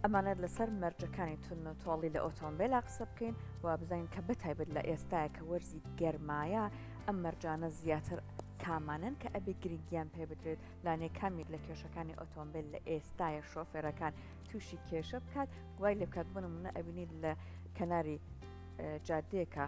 ئەمانەت لەسەر مەرجەکانی تون و تۆڵی لە ئۆتۆمبیلا قسە بکەین و بزانین کە بەتایبەت لە ئێستاە کە وەرزی گەرمایە ئەم مەرجانە زیاتر کامانن کە ئەبێ گرنگیان پێ بدرێت لانێ کامیک لە کێشەکانی ئۆتۆمبیل لە ئێستاە شۆفێرەکان تووشی کێشە بکات گوای لێ بکات بنمونە ئەبینیت لە کەناری جادەیەکە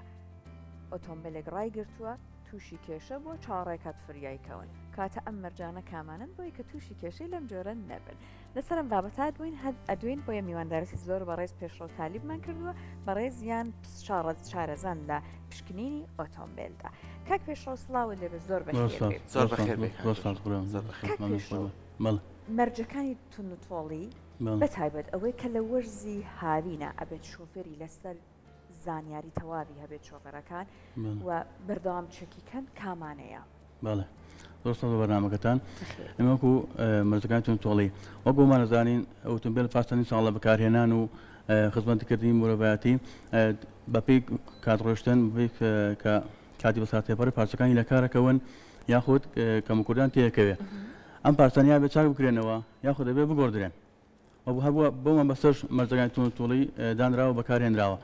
ئۆتۆمبیلێک ڕایگرتووە تووشی کێشە بۆ چاڕێکات فریایکەون کاتە ئەم مەرجانە کامانن بۆی کە تووشی کێشەی لەم جۆرە نەبن لەسەرم بابەتات بووین ئەدوین بۆیە میواندارەتی زۆر بەڕێز پێشڕۆ تالیبمان کردووە بەڕێز یان شارەزان لە پشکنینی ئۆتۆمبیلدا کاک پێشڕۆ سڵاوت لێبێ زۆر مەرجەکانی تون و تۆڵی بەتایبەت ئەوەی کە لە وەرزی هاوینە ئەبێت شۆفێری لەسەر زانیاری تەواوی هەبێت شۆفەرەکان و بەردەوام چەکیکەن کامانەیە بەڵێ دۆستە بەرنامەکەتان ئەمەکو مەرجەکانی تون تۆڵی وەکومان نەزانین ئۆتۆمبیل پاستنی ساڵە بەکارهێنان و خزمەتکردنی مرۆڤایەتی بەپێی کاتڕۆشتن کە کاتی بەساتێپەڕی پارچەکانی لە کارەکەون یاخود کەموکوردان تێکەوێ ئەم پارچانیا بێت چاک بکرێنەوە یاخود دەبێ بگۆڕدرێن هەبووە بۆمان بەسەر مەرجەکانی تون تۆڵی دانراوە بەکارهێنراوە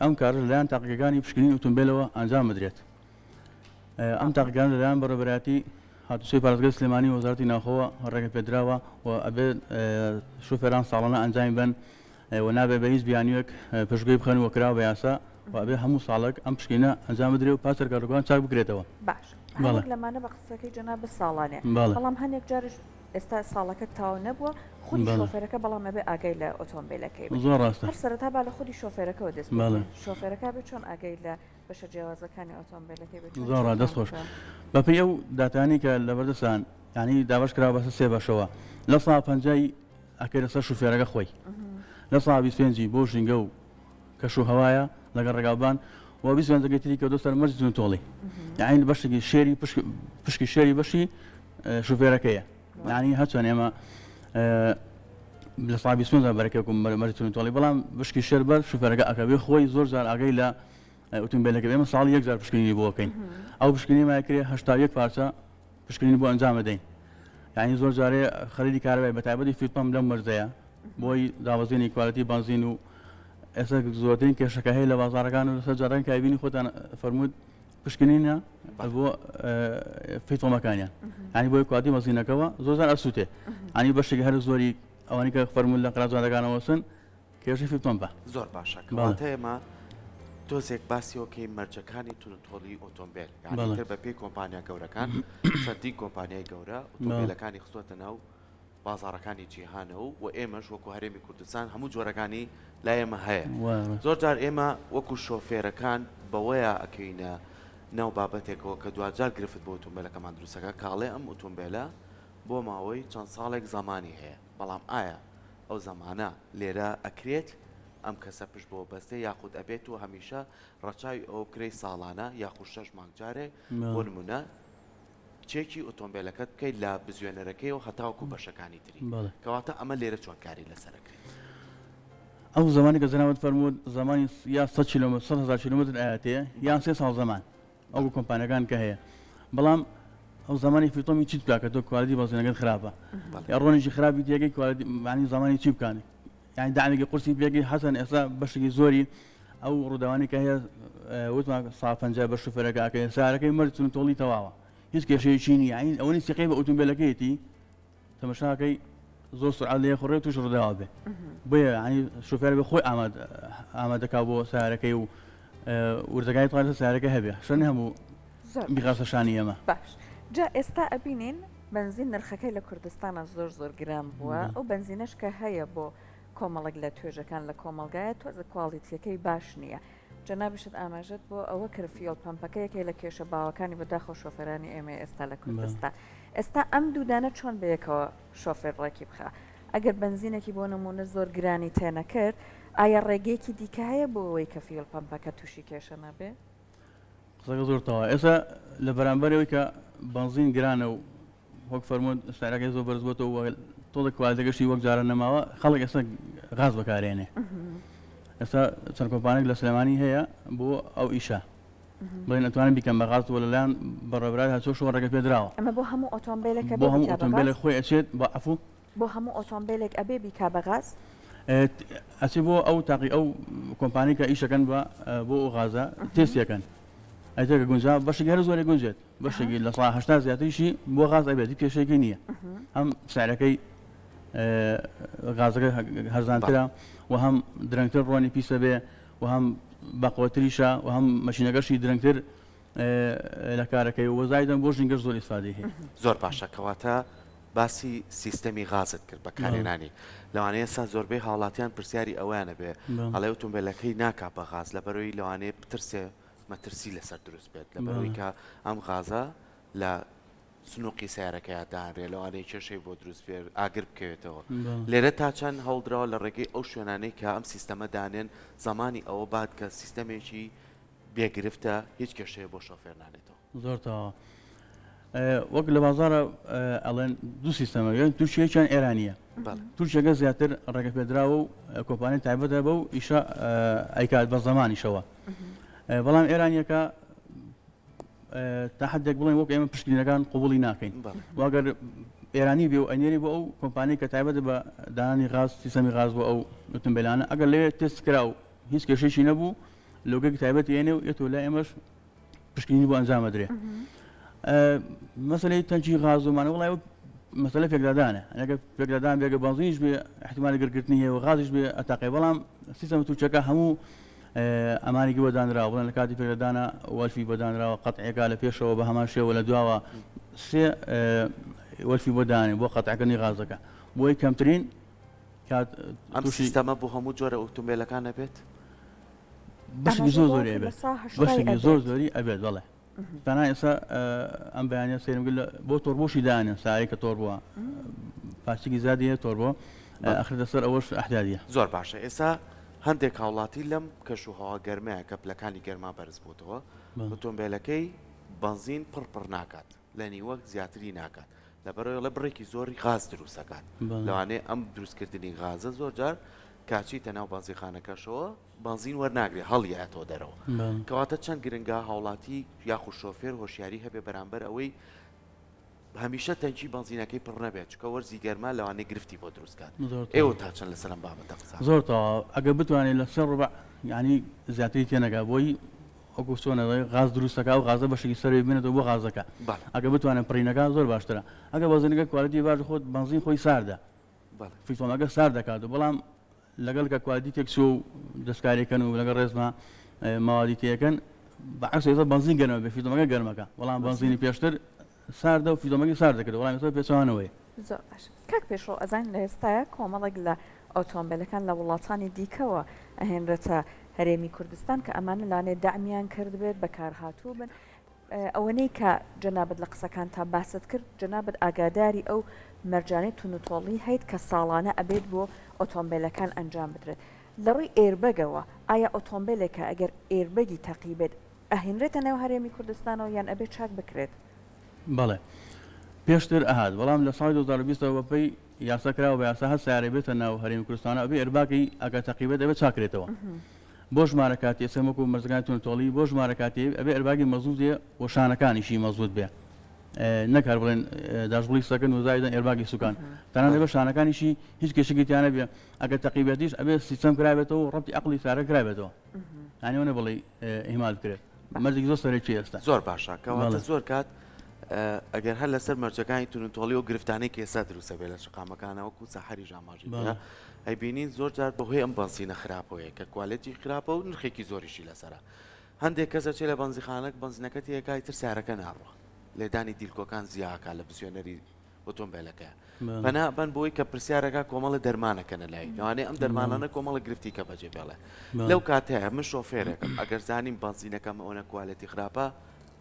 ئەم کار لەلایەن تاقیەکانی پشکنین ئۆتۆمبیلەوە ئەنجام بدرێت ئەم تاقیەکان لەلایەن بەڕێوەبەرایەتی هاتوچۆی پارێزگای سلێمانی وەزارەتی ناوخۆوە ڕێگە پێدراوە و ئەبێت شۆفێران ساڵانە ئەنجامی بن و نابێت بە هیچ بیانیوەک پشتگوێی بخەن و کراوە بە یاسا و ئەبێ هەموو ساڵێک ئەم پشکینە ئەنجام بدرێت و پاس سەرکردەکان چاک بکرێتەوە باش لەمانە بە قسەکەی جەناب ساڵانێ بەڵام هەندێک جارش ئێستا ساڵەکە تاو نەبووە خودی شۆفێرەکە بەڵام ئەبێ ئاگای لە ئۆتۆمبیلەکەی زۆر ڕاستە هەر سەرەتا با لە خودی شۆفێرەکەەوە دەست شۆفێرەکە بێت چۆن ئاگای لە بەشە جیاوازەکانی ئۆتۆمبیلەکەی بێت زۆر دەست خۆش بەپێی ئەو داتانی کە لە بەردەستان ینی داواش کرا بەسە سێ بەشەوە لە سا پەنجای ئەکەی لەسەر شوفێرەکە خۆی لە سا 25 بۆ ژینگە و کەش و هەوایە لەگەڵ ڕێگاوبان و 25 تری کە دۆستەر مەرج جون تۆڵی یعنی بەشێکی شێری پشکی شێری بەشی شوفێرەکەیە یعنی هەچۆن ئێمە لە سا 25 بەرەکەکم مەرج جون تۆڵی بەڵام بشکی شێر بەر شوفێرەکە ئەکەبێ خۆی زۆر جار ئاگەی لە ئۆتۆمبیلەکە ئێمە ساڵی یەک جار پشکنینی بۆ بکەین ئەو پشکنینی مایکرێ 81 پارچە پشکنینی بۆ ئەنجام بدەین یعنی زۆر جارێ خەریدی کارەبای بەتایبەتی فیتپەم لەم مەرجەیە بۆی داوەزینی کوالەتی بنزین و ئێستا زۆرترین کێشەکە هەیە لە بازاڕەکان و لەسەر جاران کابینی خۆتان فەرمووت پشکنینە بۆ فیتۆمەکانیان ینی بۆی کوالەتی بنزینەکەەوە زۆر جار ئەسووتێ ینی بەشێکی هەر زۆری ئەوانی کە فەرمووت لە قەراجوانەکانەوەسن کێشەی فیتۆم بە زۆر باشە کەواتەیەمە تۆزێک باسیەوەکەی مەرجەکانی تونتۆڵی ئۆتۆمبیل یانتر بە پێی کۆمپانیا گەورەکان شەدی کۆمپانیای گەورە ئۆتۆمبیلەکانی خستوەتە ناو بازاڕەکانی جیهانەوە و ئێمەش وەکو هەرێمی کوردستان هەموو جۆرەکانی لا ئێمە هەیە زۆر جار ئێمە وەکو شۆفێرەکان بەوەیە ئەکەینە ناو بابەتێکەوە کە دوجار گرفت بۆ ئۆتۆمبیلەکەمان دروستەکە کاڵێ ئەم ئۆتۆمبیلە بۆ ماوەی چەند ساڵێک زمانی هەیە بەڵام ئایا ئەو زمانە لێرە ئەکرێت ئەم کەسە پشت بۆ بەستێ یاخود ئەبێت و هەمیشە ڕەچاوی ئەو کرێی ساڵانە یاخود 6 مانگجارێ بۆ نمونە چێکی ئۆتۆمبیلەکەت بکەیت لە بزوێنەرەکەی و هەتاوەکو بەشەکانی تری کەواتە ئەمە لێرە چۆن کاری لەسەرەکرێت ئەو زمانی کە جەنابەت فەرمووت زمانی یا 100 کیلۆمتر 100,000 کیلۆمتر ئاەتەیە یان 3 ساڵ زمان ئەو کۆمپانیەکان کە هەیە بەڵام ئەو زمانی فیتۆمی چیت بکە تۆ کوالەتی بەزینەکەت خراپە یا ڕۆنێکی خراپی تێگەی کوالەتی معنی زمانی چی بکانی یعنی دامێکی قورسی پێگەی حەسەن ئێستا بەشێکی زۆری ئەو ڕووداوانی کە هەیە وتمان سا 50 بە شوفێرەکە ئەکەی سارەکەی مەرج تۆڵی تەواوە هیچ کێشەیەکی نییە یعنی ئەوەی سیقەی بە ئۆتۆمبیلەکەیەتی تەماشاکەی زۆر سرعات لێ خوڕێ توش ڕووداوا بێ بۆیە ینی شوفێر بێ خۆی ئامادەکا بۆ سیارەکەی و وردەکانی توانێت سیارەکە هەبێ شەنی هەموو بیخاسەشانی ئێمە باش جا ئێستا ئەبینین بنزین نرخەکەی لە کوردستانە زۆر گران بووە ئەو بنزینەش کە هەیە بۆ کۆمەڵک لە توێژەکان لە کۆمەلگایە تۆزە کواڵیتیەکەی باش نییە جەنابشت ئاماژەت بۆ ئەوە کرد فیۆل پەمپەکەیەکی لە کێشە باوەکانی بەداخۆ شۆفێرانی ئێمە ئێستا لە کوردستان ئێستا ئەم دوودانە چۆن بەیەکەوە شۆفێر ڕێکی بخە ئەگەر بنزینێکی بۆ نمونە زۆر گرانی تێنەکرد ئایا ڕێگەیەکی دیکە هەیە بۆ ئەوەی کە فیۆل پەمپەکە تووشی کێشە نەبێ قسەکە زۆر تەواو ئێستا لە بەرامبەرەوەی کە بنزین گرانە و وەک فەرمووت سیارەکەی زۆر بەرز بۆتەوە تۆڵی کوالەتیەکەشی وەک جارە نەماوە خەڵک ئێستا غاز بەکارێنێ ئێستا چەند کۆمپانیێک لە سلێمانی هەیە بۆ ئەو ئیشە بڵێن ئەتوانن بیکەن بە غاز لەلایەن بەڕێوەبەرای هاتووە شۆڕەکە پێدراوە ئەمە بۆ هەموو ئۆتۆمبیلەکە بۆ هەموو ئۆتۆمبیلە خۆی ئەچێت بە عەفو بۆ هەموو ئۆتۆمبیلێک ئەبێ بیکا بە غاز ئەچێ بۆ ئەو تاقی ئەو کۆمپانی کە ئیشەکەن بۆ ئەو غازە تێستیەکەن ئەیتەکە گونجا بەشێکی هەر زۆری گونجێت بەشێکی لە 80 زیاتریشی بۆ غاز ئەبێتی پێشێکی نییە هەم سعرەکەی غازەکە هەرزانترە و هەم درەنگتر ڕۆنی پیسە بێ و هەم بەقوتریشە و هەم مەشینەکەشی درەنگتر لە کارەکەی وەزایدەن بۆ ژینگەر زۆر ئیسفادەی هەیە زۆر باشە کەواتە باسی سیستەمی غازت کرد بەکارهێنانی لەوانەیە ئێستا زۆربەی هاوڵاتیان پرسیاری ئەویانە بێ هەڵێ ئۆتۆمبیلەکەی ناکا بە غاز لەبەرەوەی لەوانەیە بترسێ مەترسی لەسەر دروست بێت لەبەرەوەی کە ئەم غازە لە سنووقی سیارەکەی داڕێ لەوانەیە کێشەی بۆ دروست بێت ئاگر بکەوێتەوە لێرە تا چەند هەڵدراوە لە ڕێگەی ئەو شوێنانەی کە ئەم سیستەمە دانێن زمانی ئەوە بات کە سیستەمێکی بێگرفتە هیچ کێشەیە بۆ شۆفێر نانێتەوە زۆر تاوە وەک لە بازارە ئەڵێن دوو سیستەمە تووشیەکیان ئێرانیە تووشەکە زیاتر ڕێگە پێدراوە و کۆمپانی تایبەتە بە و ئیشە ئەیکات بە زەمانیشەوە بەڵام ئێرانیەکە تا حدێک بڵێن وەک ئێمە پشتگیرەکان قوبوڵی ناکەین واگەر ئێرانی بێ و ئەنێری بۆ ئەو کۆمپانی کە تایبەت بە دانانی غاز سیستەمی غاز بۆ ئەو ئۆتۆمبیلانە ئەگەر لێ تست کرا و هیچ کێشەیەکی نەبوو لۆگەی تایبەتی هێنێ و ئێتۆ لای ئێمەش پشتگیری بۆ ئەنجامەدرێ مەسەلەی تەنکی غاز ومانە وڵای مەسەلە پێکدادانە ئەگەر پێکدادان بێگە بەنزینیش بێ احتیمالی گەرگرتنی هەیە و غازیش بێ ئەتاقی بەڵام سیستەمە تووچەکە هەموو ئەمانێکی بۆدانراوە بڵێن لە کاتی پێکدادانە وەلفی بۆدانراوە قەتعێکا لە پێشەوە بە هەمان شێوە لە دواوە سێ وەلفی بۆدانێ بۆ قەتعەکردنی غازەکە بۆی کەمترین ئەم سیستەمە بۆ هەموو جۆرە ئۆتۆمبیلەکان ئەبێت بەشێکی زۆر زۆری ئەبێت بەشێکی زۆر زۆری ئەبێت بەڵێ تەنها ئێستا ئەم بەیانە سێرمگل بۆ تۆڕبۆشی دانێن ساری کە تۆڕ بووە پاسێکی زیادی هەیە تۆڕ بۆ ئەخرێتە سەر ئەوەش ئەحتیاجیە زۆر باشە ئێستا هەندێک هاوڵاتی لەم کەش و هەوا گەرمەیە کە پلەکانی گەرما بەرز بووتەوە ئۆتۆمبیلەکەی بەنزین پڕ ناکات لە نیوەک زیاتری ناکات لەبەرەوەی لە بڕێکی زۆری غاز دروستەکات لەوانەیە ئەم دروستکردنی غازە زۆر جار کاچیتە ناو بەنزینخانەکەشەوە بەنزین وەرناگرێ هەڵیاتەوە دەرەوە کەواتە چەند گرنگە هاوڵاتی یاخو شۆفێر هۆشیاری هەبێ بەرامبەر ئەوەی هەمیشە تەنکی بەنزینەکەی پڕ نەبێت چکە وەرزی گەرما لەوانەیە گرفتی بۆ دروستکات ئێوە تا چەند لەسەر ئەم بابەتە قسە زۆر تەواو ئەگەر بتوانێت لە سەر ڕبع یعنی زیاتری تێنەگا بۆی ئەوکو چۆنەوەی غاز دروستەکە و غازە بەشێکی سەروی بێنێتەوە بۆ غازەکە ئەگەر بتوانێت پڕینەکە زۆر باشترە ئەگەر بەنزینەکە کوالیتی باش خۆت بەنزین خۆی ساردە فیتۆمەکە سارد دەکات و بەڵام لەگەڵ کە کوالیتی تێکسۆ و دەستکاریەکەن و لەگەڵ ڕێزمە ماوەدی تێەکەن بەعکس ئێستا بەنزین گەرمە بێ فیتۆمەکە گەرمەکە بەڵام بەنزینی پێشتر ساردە و فیتۆمەکەی سارد دەکرد بەڵام ئێستا پێچوانەوەی زۆر باش کاک پێشڕۆ ئەزان لە ئێستاە کۆمەڵێک لە ئۆتۆمبیلەکان لە وڵاتانی دیکەوە ئەهێنرێتە هەرێمی کوردستان کە ئەمانە لانێ دامیان کرد بێت بەکارهاتوو بن ئەوەنەی کە جەنابەت لە قسەکان تا باست کرد جەنابەت ئاگاداری ئەو مەرجانەی تونوتۆڵی هەیت کە ساڵانە ئەبێت بۆ ئۆتۆمبیلەکان ئەنجام بدرێت لە ڕووی ئێربەگەوە ئایا ئۆتۆمبیلێکە ئەگەر ئێربەگی تەقیبێت ئەهێنرێتە نێو هەرێمی کوردستانەوە یان ئەبێت چاک بکرێت بەڵێ پێشتر ئەهات بەڵام لە ساڵی 2020 بەپەی یاساکراوە بە یاسا هەست سیارە بێتە ناو هەرێمی کوردستانە ئەبێ ئێرباگی ئەگەر تەقیبێت دەبێت چاکرێتەوە بۆ ژمارە کاتی سەمەکو مەرزەکانی تونوتۆڵی بۆ ژمارە کاتی ئەبێ ئەرباگی مەزوودێ و شانەکانیشی مەزوود بێ نەکار بڵێن داشبڵی سەکەن و زایدن ئێرباگی سوکان تەنانە دەبێت شانەکانیشی هیچ کێشێکیانە بێ ئەگەر تەقیبێتیش ئەبێ سیستەم کرابێتەوە و ڕەتی عەقڵی سارە کرابێتەوە یانیەوە نەبڵێ ئیهمال بکرێت مەرجێکی زۆر سەرێکی ئێستا زۆر باشە کەواتە زۆر کات ئەگەر هەر لەسەر مەرجەکانی تونوتۆڵی و گرفتانەی کێسا دروستە بێت لە شقامەکانەوە و سەحەری ژاماژی ئەیبینین زۆر جار بەهۆی ئەم بەنزینە خراپەوەیە کە کوالیتی خراپە و نرخێکی زۆریشی لەسەرە هەندێک کەسە چێ لە بەنزیخانەک بەنزینەکەتی یەکای تر سیارەکە ناڕوە لێدانی دیلکۆکان زیاکە لە بزیێنەری ئۆتۆمبیلەکە بەنابەن بۆی کە پرسیارەکە کۆمەڵی دەرمانەکەنە لای لەوانەیە ئەم دەرمانانە کۆمەڵی گرفتی کە بەجێ بێڵێ لەو کاتەیە من شۆفێرێکم ئەگەر زانیم بەنزینەکەم ئەوەنە کوالیتی خراپە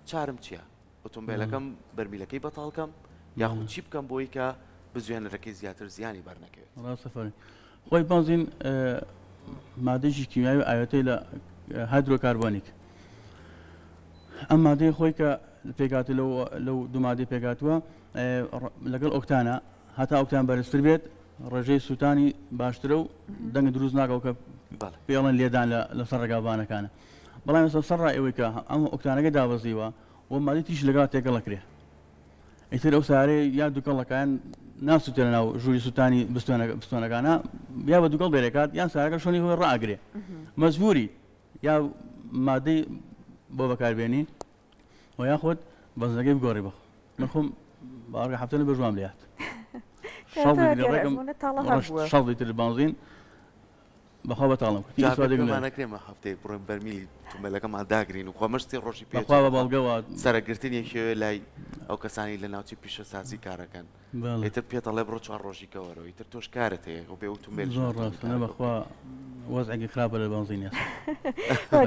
چارم چییە ئۆتۆمبیلەکەم بەرمیلەکەی بەتاڵکەم یاخود چی بکەم بۆی کە بزوێنەرەکەی زیاتر زیانی بەرنەکەوێت ڕاستەفەری خۆی بەنزین مادەیەکی کیمیاوی ئاوێتەی لە هایدرۆکاربۆنیک ئەم مادەی خۆی کە پێکاتی لەو دوو مادەی پێکاتووە لەگەڵ ئۆکتانە هەتا ئۆکتان بەرزتر بێت ڕێژەی سووتانی باشترە و دەنگ دروست ناکەوە کە پێڵەن لێدان لەسەر ڕێگاوانەکانە بەڵام ئێستا سەر ڕائەوەی کە ئەم ئۆکتانەکە دابەزیوە و مادەی تیش لەگەڵ تێگەڵەکرێ ئیتر ئەو سارەی یا دووکەڵەکان ناسووتێنە ناو ژووری سووتانی بستۆنەکانە یا بە دووگەڵ دەرێکات یان ساەکە شۆنی هۆی ڕاگرێ مەزبوری یا مادەی بۆ بەکاربێنی و یاخۆت بەزنەکەی بگۆڕی بخ من خۆم باڕگە هەفتە بە ژوام لات 6 لیتر بنزین بەخوا بەتاڵم نەکرێمە هەفتەی بڕۆین بەرمیلی تومەلەکەمان داگرین و خۆمەشتی ڕۆژی پێ بەخوا بە بەڵگەوە سەرگرتنیەکێ لای ئەو کەسانی لە ناوچی پیشە سازی کارەکەن ئیتر پێتەڵێ بڕۆ 4 ڕۆژیکەوەرەوە ئیتر تۆش کارت هەیە و بێ و تومێل زۆر ڕاستە بەخوا وەزعێکی خراپە لە بنزینە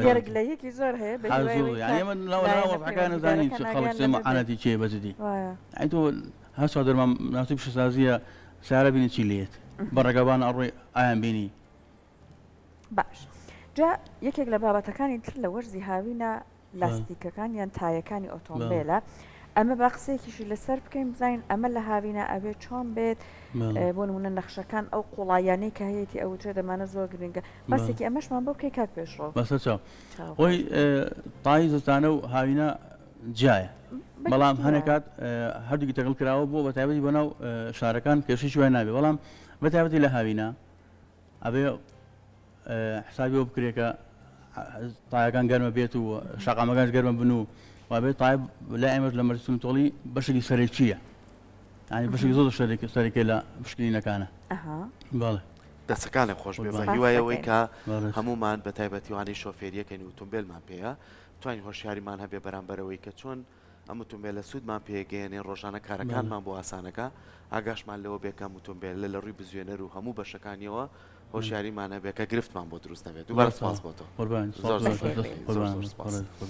دیارگلەیەکی زۆر هەیە من لەوەڵەکان نزانین خەڵک سێمەعانەتی چێ بەجددی ئەی تۆ هەستا دەرمان ناوچی پیشە سازیە سارە بینی چی لێت بەڕێگەبان ئەڕۆی ئایان بینی باش جا یەکێک لە بابەتەکانی تر لە وەرزی هاوینە لاستیکەکان یان تایەکانی ئۆتۆمبیلە ئەمە با قسێکیشی لەسەر بکەین بزانین ئەمە لە هاوینە ئەبێ چۆن بێت بۆ نمونە نەخشەکان ئەو قوڵایانەی کە هەیەی ئەوترێ دەمانە زۆر گرنگە بەسێکی ئەمەشمان بۆ بکەی کاک پێشڕۆ بەسە چاو ئەوی تای زستانە و هاوینە جایە بەڵام هەنێکات هەردووکی تەقل کراوە بۆ بە تایبەتی بۆ ناو شارەکان کێشەی شوێن نابێ بەڵام بە تایبەتی لە هاوینە ئەبێ حسابی بۆ بکرێکە تایەکان گەرمە بێت و شاقامەکانش گەرمە بن و وابێت تایب لە ئێمەش لە مەرجستون تۆڵی بەشێکی سەرێکچیە ینی بەشێکی زۆر سەرێکی لە پشکنینەکانە باڵێ دەستەکانە خۆش بێ هیوایەوەی کە هەمومان بە تایبەتیوانی شۆفێریەکەین و تۆمبیلمان پێەیە توانین هۆشیاریمان هەبێ بەرامبەرەوەی کە چۆن ئەم تۆمبیلە سوودمان پێگەێنێ ڕۆژانە کارەکانمان بۆ ئاسانەکە ئاگاشمان لەوە بێکەم تۆمبیل لە ڕووی بزوێنەر و هەموو بەشەکانیەوە هۆشیاریمانە بێ کە گرفتمان بۆ دروست دەبێت دووبارە سپاس بۆ تۆ.